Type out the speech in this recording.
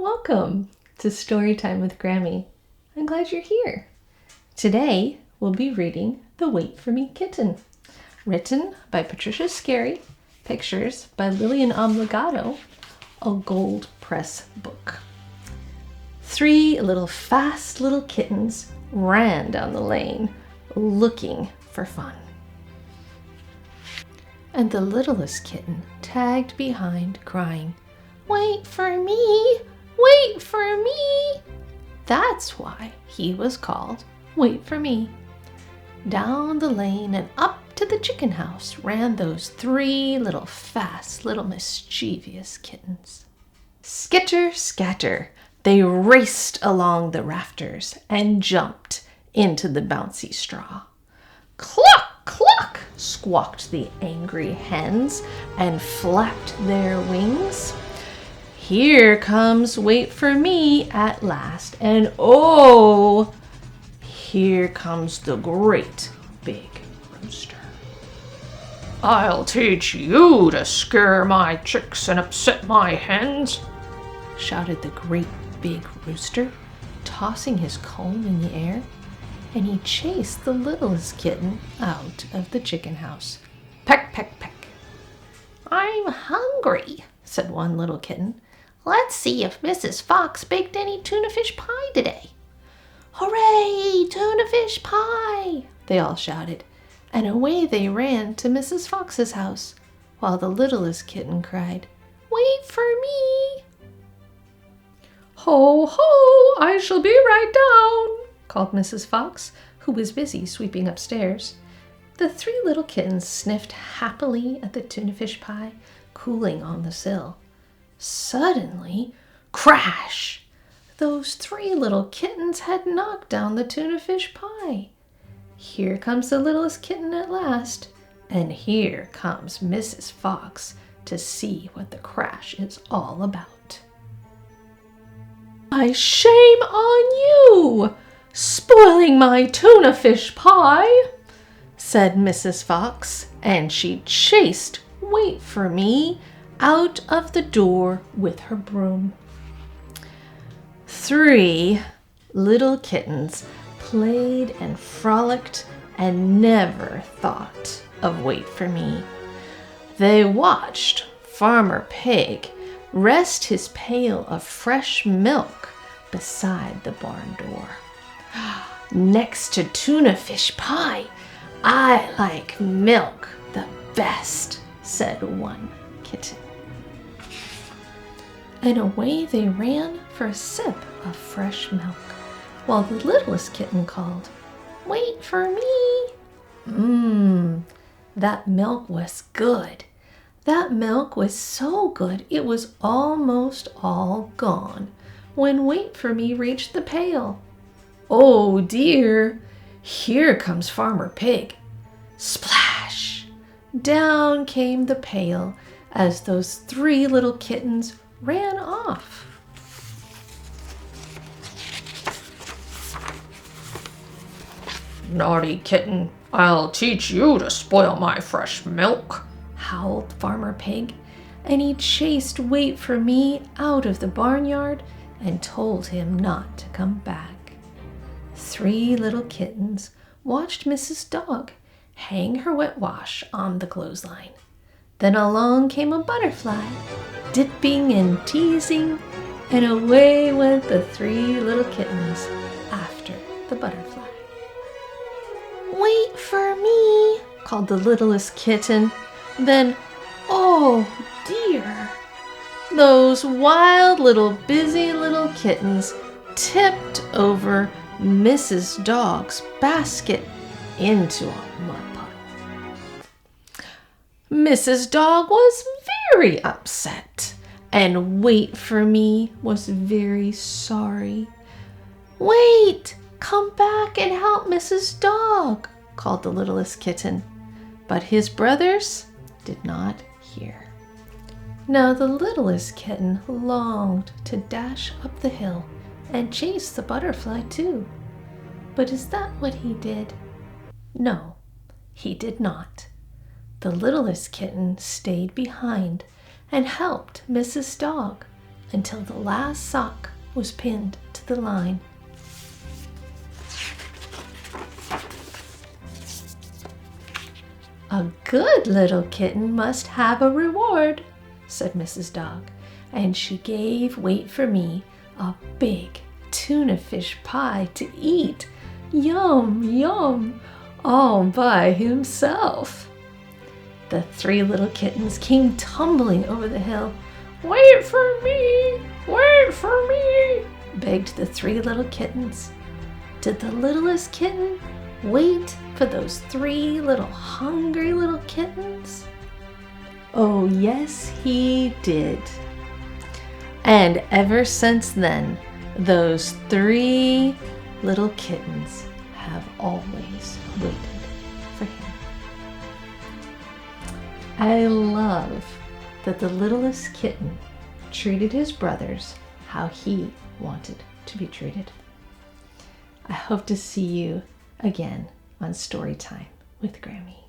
Welcome to Storytime with Grammy. I'm glad you're here. Today we'll be reading The Wait For Me Kitten, written by Patrica M Scarry, pictures by William Albigato, a gold press book. 3 fast little kittens ran down the lane looking for fun. And the littlest kitten tagged behind, crying, "Wait for me! Wait for me!" That's why he was called Wait For Me. Down the lane and up to the chicken house ran those 3 fast, mischievous kittens. Skitter, scatter, they raced along the rafters and jumped into the bouncy straw. Cluck, cluck, squawked the angry hens and flapped their wings. Here comes Wait For Me at last, and oh, here comes the great big rooster. "I'll teach you to scare my chicks and upset my hens," shouted the great big rooster, tossing his comb in the air, and he chased the littlest kitten out of the chicken house. Peck, peck, peck. "I'm hungry," said one little kitten. "Let's see if Mrs. Fox baked any tuna fish pie today." "Hooray, tuna fish pie!" they all shouted, and away they ran to Mrs. Fox's house, while the littlest kitten cried, "Wait for me!" "Ho, ho, I shall be right down," called Mrs. Fox, who was busy sweeping upstairs. The 3 little kittens sniffed happily at the tuna fish pie cooling on the sill. Suddenly, crash! Those 3 little kittens had knocked down the tuna fish pie. Here comes the littlest kitten at last, and here comes Mrs. Fox to see what the crash is all about. "Why, shame on you, spoiling my tuna fish pie," said Mrs. Fox, and she chased Wait For Me out of the door with her broom. 3 little kittens played and frolicked and never thought of Wait For Me. They watched Farmer Pig rest his pail of fresh milk beside the barn door. "Next to tuna fish pie, I like milk the best," said one kitten. And away they ran for a sip of fresh milk, while the littlest kitten called, "Wait for me!" That milk was good. That milk was so good it was almost all gone when Wait For Me reached the pail. Oh dear, here comes Farmer Pig. Splash! Down came the pail as those 3 little kittens ran off. "Naughty kitten, I'll teach you to spoil my fresh milk," howled Farmer Pig, and he chased Wait For Me out of the barnyard and told him not to come back. 3 little kittens watched Mrs. Dog hang her wet wash on the clothesline. Then along came a butterfly, dipping and teasing, and away went the 3 little kittens after the butterfly. "Wait for me," called the littlest kitten. Then, oh dear, those wild busy little kittens tipped over Mrs. Dog's basket into a mud puddle. Mrs. Dog was very upset, and Wait For Me was very sorry. "Wait, come back and help Mrs. Dog," called the littlest kitten, but his brothers did not hear. Now the littlest kitten longed to dash up the hill and chase the butterfly too. But is that what he did? No, he did not. The littlest kitten stayed behind and helped Mrs. Dog until the last sock was pinned to the line. "A good little kitten must have a reward," said Mrs. Dog, and she gave Wait for Me a big tuna fish pie to eat. Yum, yum, all by himself. The 3 little kittens came tumbling over the hill. "Wait for me! Wait for me!" begged the 3 little kittens. Did the littlest kitten wait for those 3 little hungry little kittens? Oh, yes, he did. And ever since then, those 3 little kittens have always waited for him. I love that the littlest kitten treated his brothers how he wanted to be treated. I hope to see you again on Storytime with Grammy.